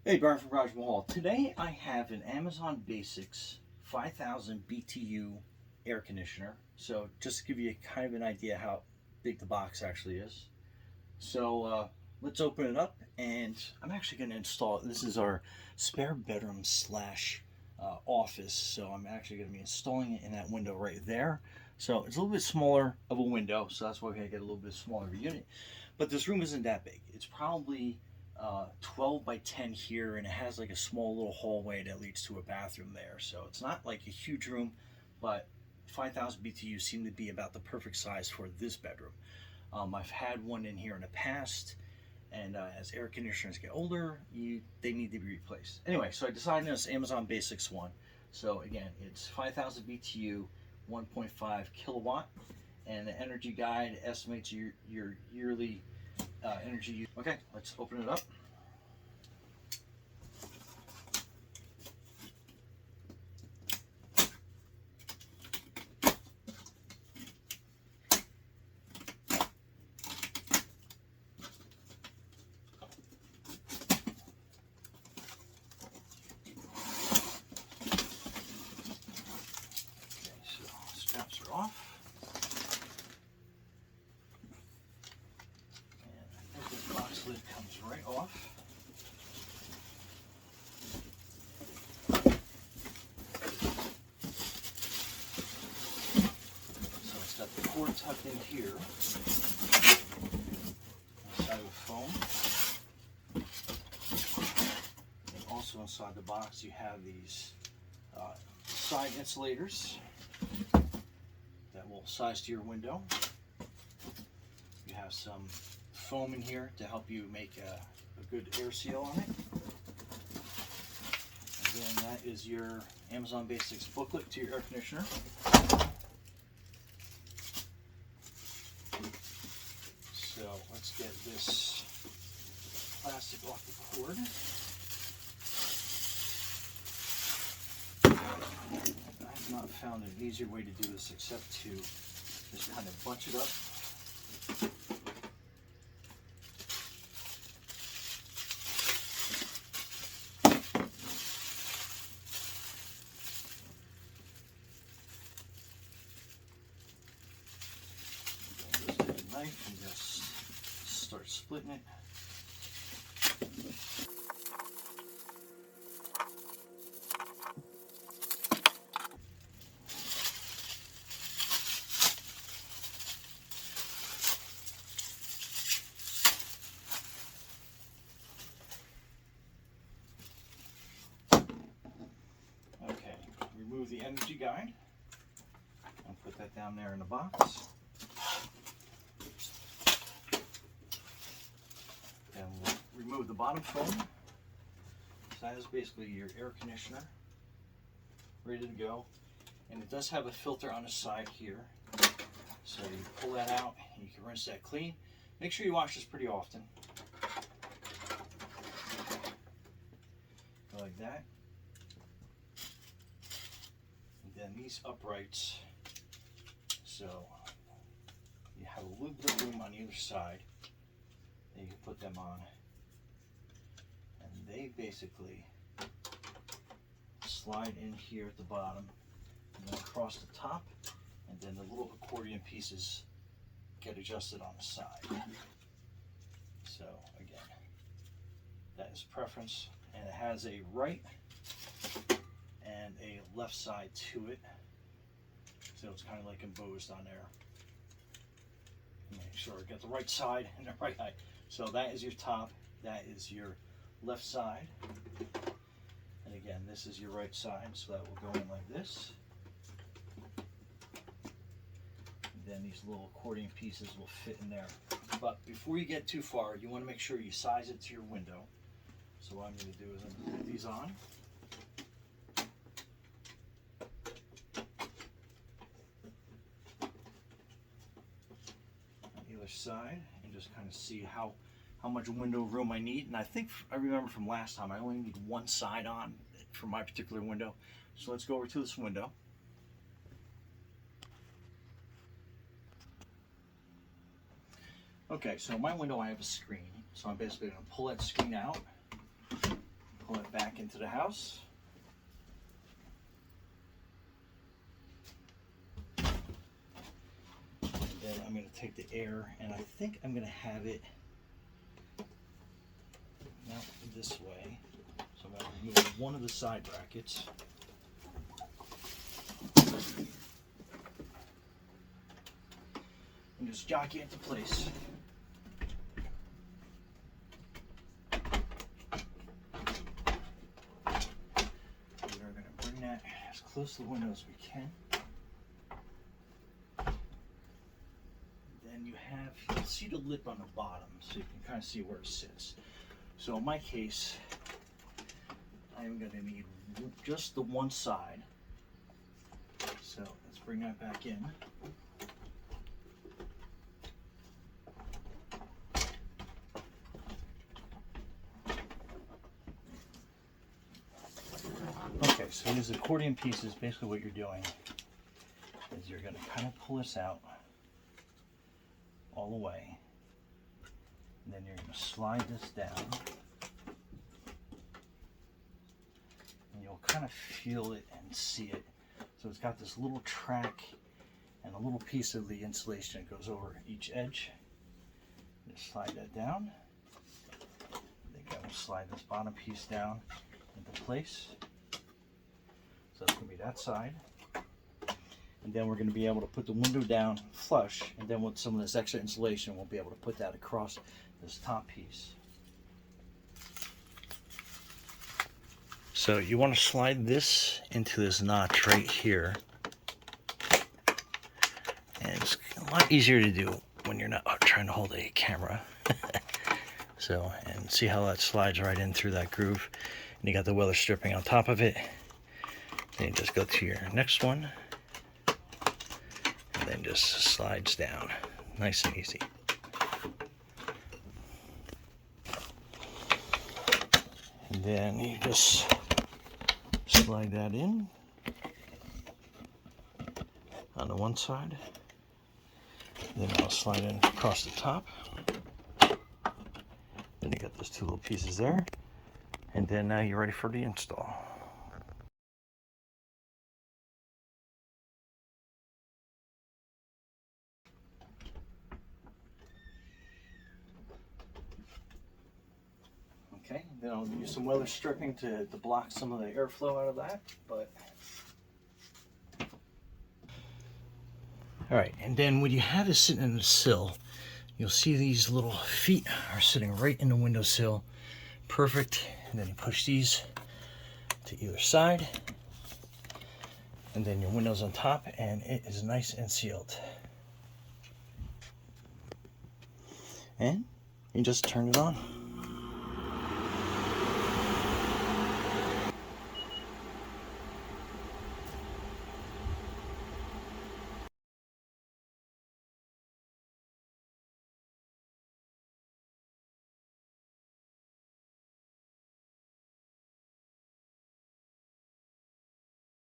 Hey, Brian from Garage Mahal. Today I have an Amazon Basics 5000 BTU air conditioner. So just to give you kind of an idea how big the box actually is. So let's open it up, and I'm actually going to install it. This is our spare bedroom slash office. So I'm actually going to be installing it in that window right there. So it's a little bit smaller of a window, so that's why we're going to get a little bit smaller of a unit. But this room isn't that big. It's probably 12 by 10 here, and it has like a small little hallway that leads to a bathroom there. So it's not like a huge room, but 5000 BTU seem to be about the perfect size for this bedroom. I've had one in here in the past, and as air conditioners get older, they need to be replaced. Anyway, so I decided on this Amazon Basics one. So again, it's 5000 BTU, 1.5 kilowatt, and the energy guide estimates your yearly energy use. Okay, let's open it up. Straps are off. And I think this box lid comes right off. So it's got the cord tucked in here. Inside with foam. And also inside the box you have these side insulators that will size to your window. You have some foam in here to help you make a good air seal on it. And then that is your Amazon Basics booklet to your air conditioner. So let's get this plastic off the cord. I have not found an easier way to do this except to just kind of bunch it up. Just take a knife and just start splitting it. Okay, remove the energy guide and put that down there in the box. Then we'll remove the bottom foam. So that is basically your air conditioner, ready to go. And it does have a filter on the side here. So you pull that out and you can rinse that clean. Make sure you wash this pretty often. Go like that. And then these uprights, so you have a little bit of room on either side that you can put them on. And they basically slide in here at the bottom and then across the top, and then the little accordion pieces get adjusted on the side. So again, that is preference, and it has a right and a left side to it, so it's kind of like embossed on there. Make sure I get the right side and the right height. So that is your top, that is your left side, and again this is your right side, so that will go in like this. And then these little accordion pieces will fit in there. But before you get too far, you want to make sure you size it to your window. So what I'm going to do is I'm going to put these on. Either side, and just kind of see how much window room I need. And I think I remember from last time I only need one side on for my particular window. So let's go over to this window. Okay, so my window I have a screen. So I'm basically going to pull that screen out, pull it back into the house. And then I'm going to take the air, and I think I'm going to have it mount this way. So I'm going to remove one of the side brackets. And just jockey it into place. We're going to bring that as close to the window as we can. Then you can see the lip on the bottom, so you can kind of see where it sits. So in my case, I'm going to need just the one side. So let's bring that back in. Okay, so these accordion pieces, basically what you're doing is you're going to kind of pull this out all the way, and then you're going to slide this down, and you'll kind of feel it and see it. So it's got this little track and a little piece of the insulation that goes over each edge. Just slide that down. Then we'll slide this bottom piece down into place. So it's going to be that side. And then we're going to be able to put the window down flush, and then with some of this extra insulation, we'll be able to put that across this top piece. So you want to slide this into this notch right here. And it's a lot easier to do when you're not trying to hold a camera. So, and see how that slides right in through that groove. And you got the weather stripping on top of it. Then you just go to your next one. And then just slides down. Nice and easy. And then you just slide that in on the one side. Then I'll slide in across the top. Then you got those two little pieces there. And then now you're ready for the install. Okay, then I'll use some weather stripping to block some of the airflow out of that. All right, and then when you have this sitting in the sill, you'll see these little feet are sitting right in the windowsill. Perfect. And then you push these to either side, and then your window's on top, and it is nice and sealed. And you just turn it on.